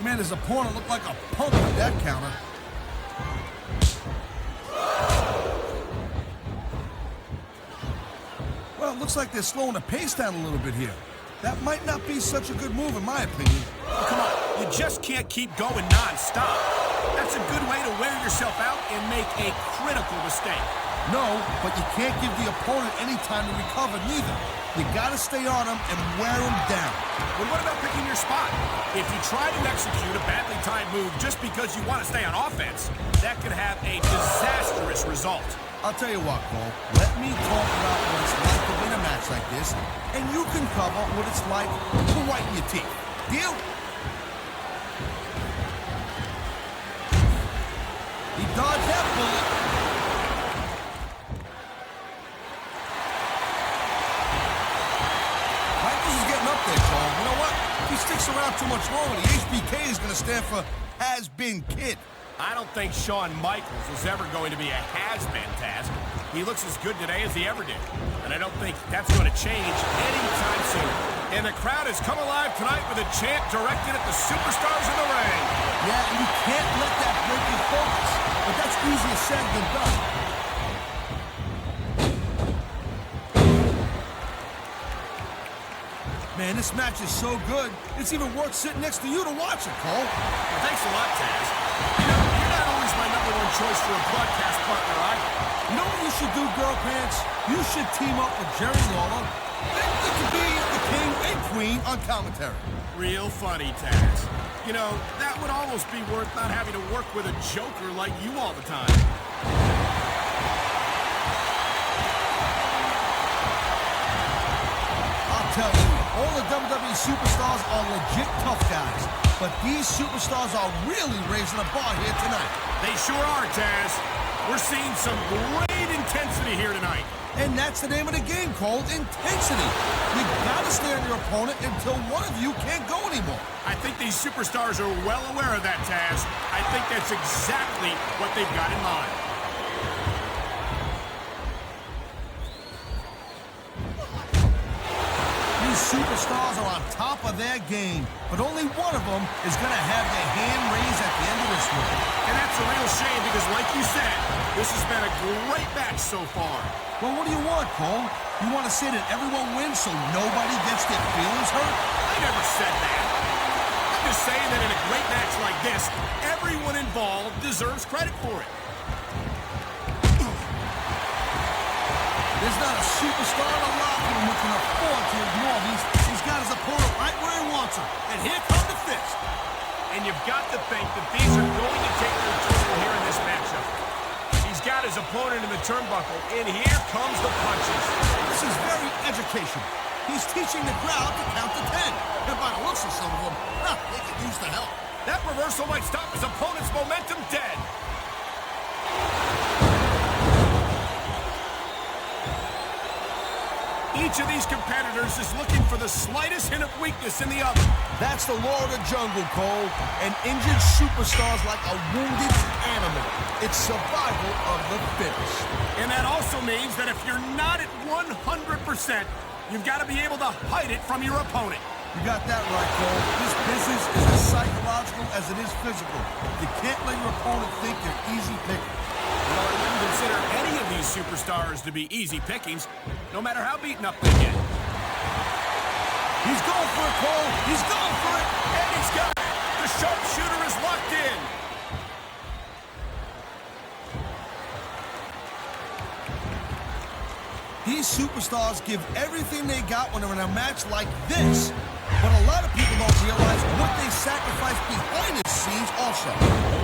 Man, his opponent looked like a punk with that counter. Well, it looks like they're slowing the pace down a little bit here. That might not be such a good move, in my opinion. Come on, you just can't keep going non-stop. That's a good way to wear yourself out and make a critical mistake. No, but you can't give the opponent any time to recover, neither. You gotta stay on him and wear him down. Well, what about picking your spot? If you try to execute a badly timed move just because you want to stay on offense, that could have a disastrous result. I'll tell you what, Cole. Let me talk about what it's like to win a match like this, and you can cover what it's like to whiten your teeth. Deal? He dodged that bullet. Michaels is getting up there, Cole. You know what? If he sticks around too much longer, the HBK is going to stand for has-been kid. I don't think Shawn Michaels is ever going to be a has-been task. He looks as good today as he ever did. And I don't think that's going to change anytime soon. And the crowd has come alive tonight with a chant directed at the superstars in the ring. Yeah, and you can't let that break your focus. But that's easier said than done. Man, this match is so good, it's even worth sitting next to you to watch it, Cole. Well, thanks a lot, Taz. You know, you're not always my #1 choice for a broadcast partner, either. You know what you should do, Girl Pants? You should team up with Jerry Lawler. Then you could be the king and queen on commentary. Real funny, Taz. You know, that would almost be worth not having to work with a joker like you all the time. I'll tell you, all the WWE superstars are legit tough guys. But these superstars are really raising the bar here tonight. They sure are, Taz. We're seeing some great intensity here tonight. And that's the name of the game, Cole, intensity. You gotta stay on your opponent until one of you can't go anymore. I think these superstars are well aware of that, Taz. I think that's exactly what they've got in mind. These superstars are on top of their game, but only one of them is gonna have their hand raised at the end of this one. And that's a real shame because, like you said, this has been a great match so far. Well, what do you want, Cole? You want to say that everyone wins so nobody gets their feelings hurt? I never said that. I'm just saying that in a great match like this, everyone involved deserves credit for it. There's not a superstar in the locker room who can afford to ignore these. He's got his opponent right where he wants him. And here comes the fist. And you've got to think that these are going to take their toll here in this matchup. He's got his opponent in the turnbuckle, and here comes the punches. This is very educational. He's teaching the crowd to count to 10. And by the looks of some of them, they could use the help. That reversal might stop his opponent's momentum dead. Each of these competitors is looking for the slightest hint of weakness in the other. That's the law of the jungle, Cole. An injured superstar's like a wounded animal. It's survival of the fittest. And that also means that if you're not at 100%, you've got to be able to hide it from your opponent. You got that right, Cole. This business is as psychological as it is physical. You can't let your opponent think you're easy picking. Well, I wouldn't consider any of these superstars to be easy pickings, no matter how beaten up they get. He's going for it, Cole. He's going for it. And he's got it. The sharpshooter is locked in. These superstars give everything they got when they're in a match like this. But a lot of people don't realize what they sacrifice behind the scenes also.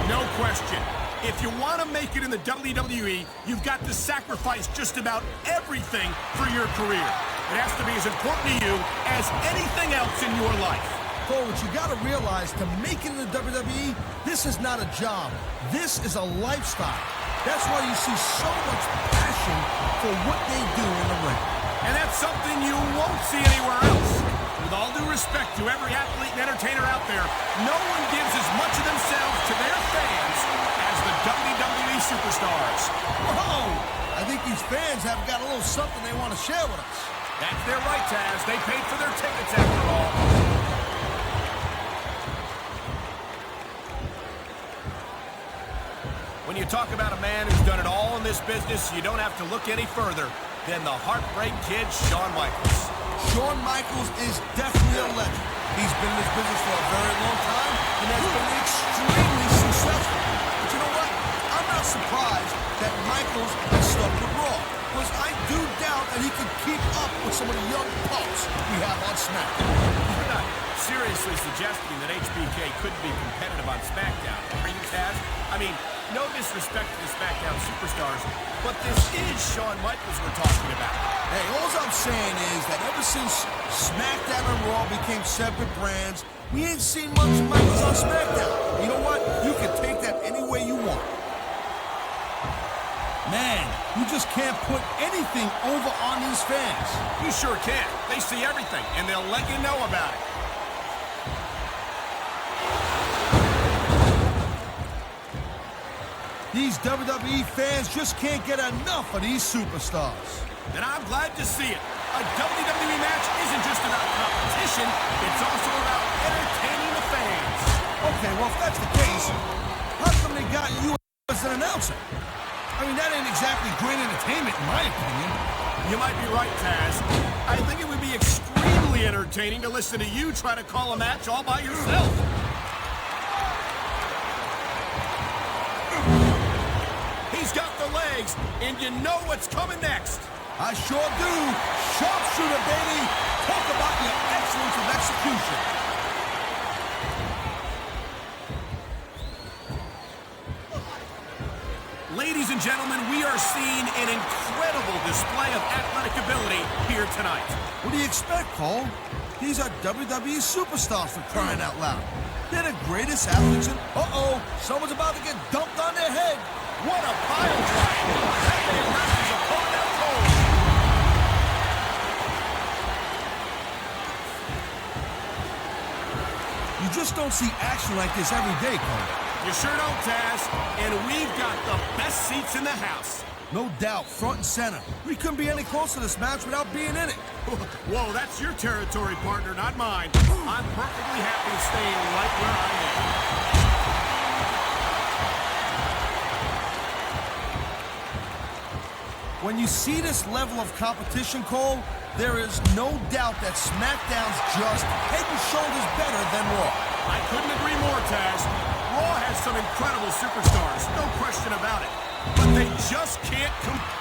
No question. If you want to make it in the WWE, you've got to sacrifice just about everything for your career. It has to be as important to you as anything else in your life. Cole, what you got to realize, to make it in the WWE, this is not a job. This is a lifestyle. That's why you see so much passion for what they do in the ring. And that's something you won't see anywhere else. With all due respect to every athlete and entertainer out there, no one gives as much of themselves to their fans as the WWE superstars. Whoa! I think these fans have got a little something they want to share with us. That's their right, Taz. They paid for their tickets after all. When you talk about a man who's done it all in this business, you don't have to look any further than the Heartbreak Kid, Shawn Michaels. Shawn Michaels is definitely a legend. He's been in this business for a very long time and has been extremely successful. But you know what? I'm not surprised that Michaels has stuck with Raw, because I do doubt that he could keep up with some of the young pups we have on SmackDown. You're not seriously suggesting that HBK couldn't be competitive on SmackDown, are you, Taz? I mean, no disrespect to the SmackDown superstars, but this is Shawn Michaels we're talking about. Hey, all I'm saying is that ever since SmackDown and Raw became separate brands, we ain't seen much of Michaels on SmackDown. You know what? You can take that any way you want. Man, you just can't put anything over on these fans. You sure can. They see everything, and they'll let you know about it. These WWE fans just can't get enough of these superstars. And I'm glad to see it. A WWE match isn't just about competition, it's also about entertaining the fans. Okay, well, if that's the case, how come they got you as an announcer? I mean, that ain't exactly great entertainment, in my opinion. You might be right, Taz. I think it would be extremely entertaining to listen to you try to call a match all by yourself. He's got the legs, and you know what's coming next. I sure do. Sharpshooter, baby. Talk about your excellence of execution. Ladies and gentlemen, we are seeing an incredible display of athletic ability here tonight. What do you expect, Cole? These are WWE superstars, for crying out loud. They're the greatest athletes in... Uh-oh, someone's about to get dumped on their head. What a pile drive! That man knocks his opponent out cold. You just don't see action like this every day, Cole. You sure don't, Taz. And we've got the best seats in the house. No doubt, front and center. We couldn't be any closer to this match without being in it. Whoa, that's your territory, partner, not mine. I'm perfectly happy staying right where I am. When you see this level of competition, Cole, there is no doubt that SmackDown's just head and shoulders better than Raw. I couldn't agree more, Taz. Raw has some incredible superstars, no question about it. But they just can't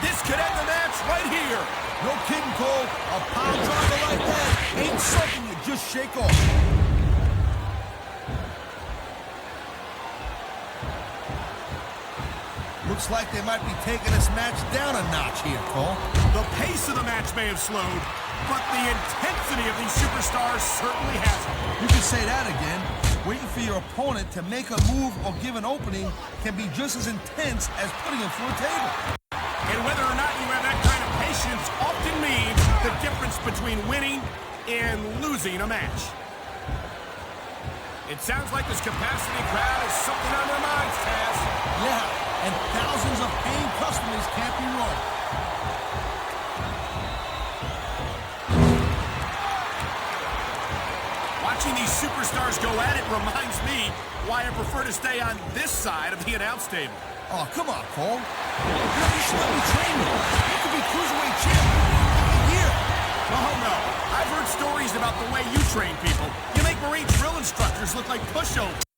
This could end the match right here. No kidding, Cole. A power driver like that ain't something you just shake off. Looks like they might be taking this match down a notch here, Cole. The pace of the match may have slowed, but the intensity of these superstars certainly hasn't. You can say that again. Waiting for your opponent to make a move or give an opening can be just as intense as putting him through a table. And whether or not you have that kind of patience often means the difference between winning and losing a match. It sounds like this capacity crowd has something on their minds, Taz. Yeah, and thousands of paying customers can't be wrong. Watching these superstars go at it reminds me why I prefer to stay on this side of the announce table. Oh, come on, Cole. You should let me train you. You could be cruiserweight champion in a year. Oh, no. I've heard stories about the way you train people. You make Marine drill instructors look like pushovers.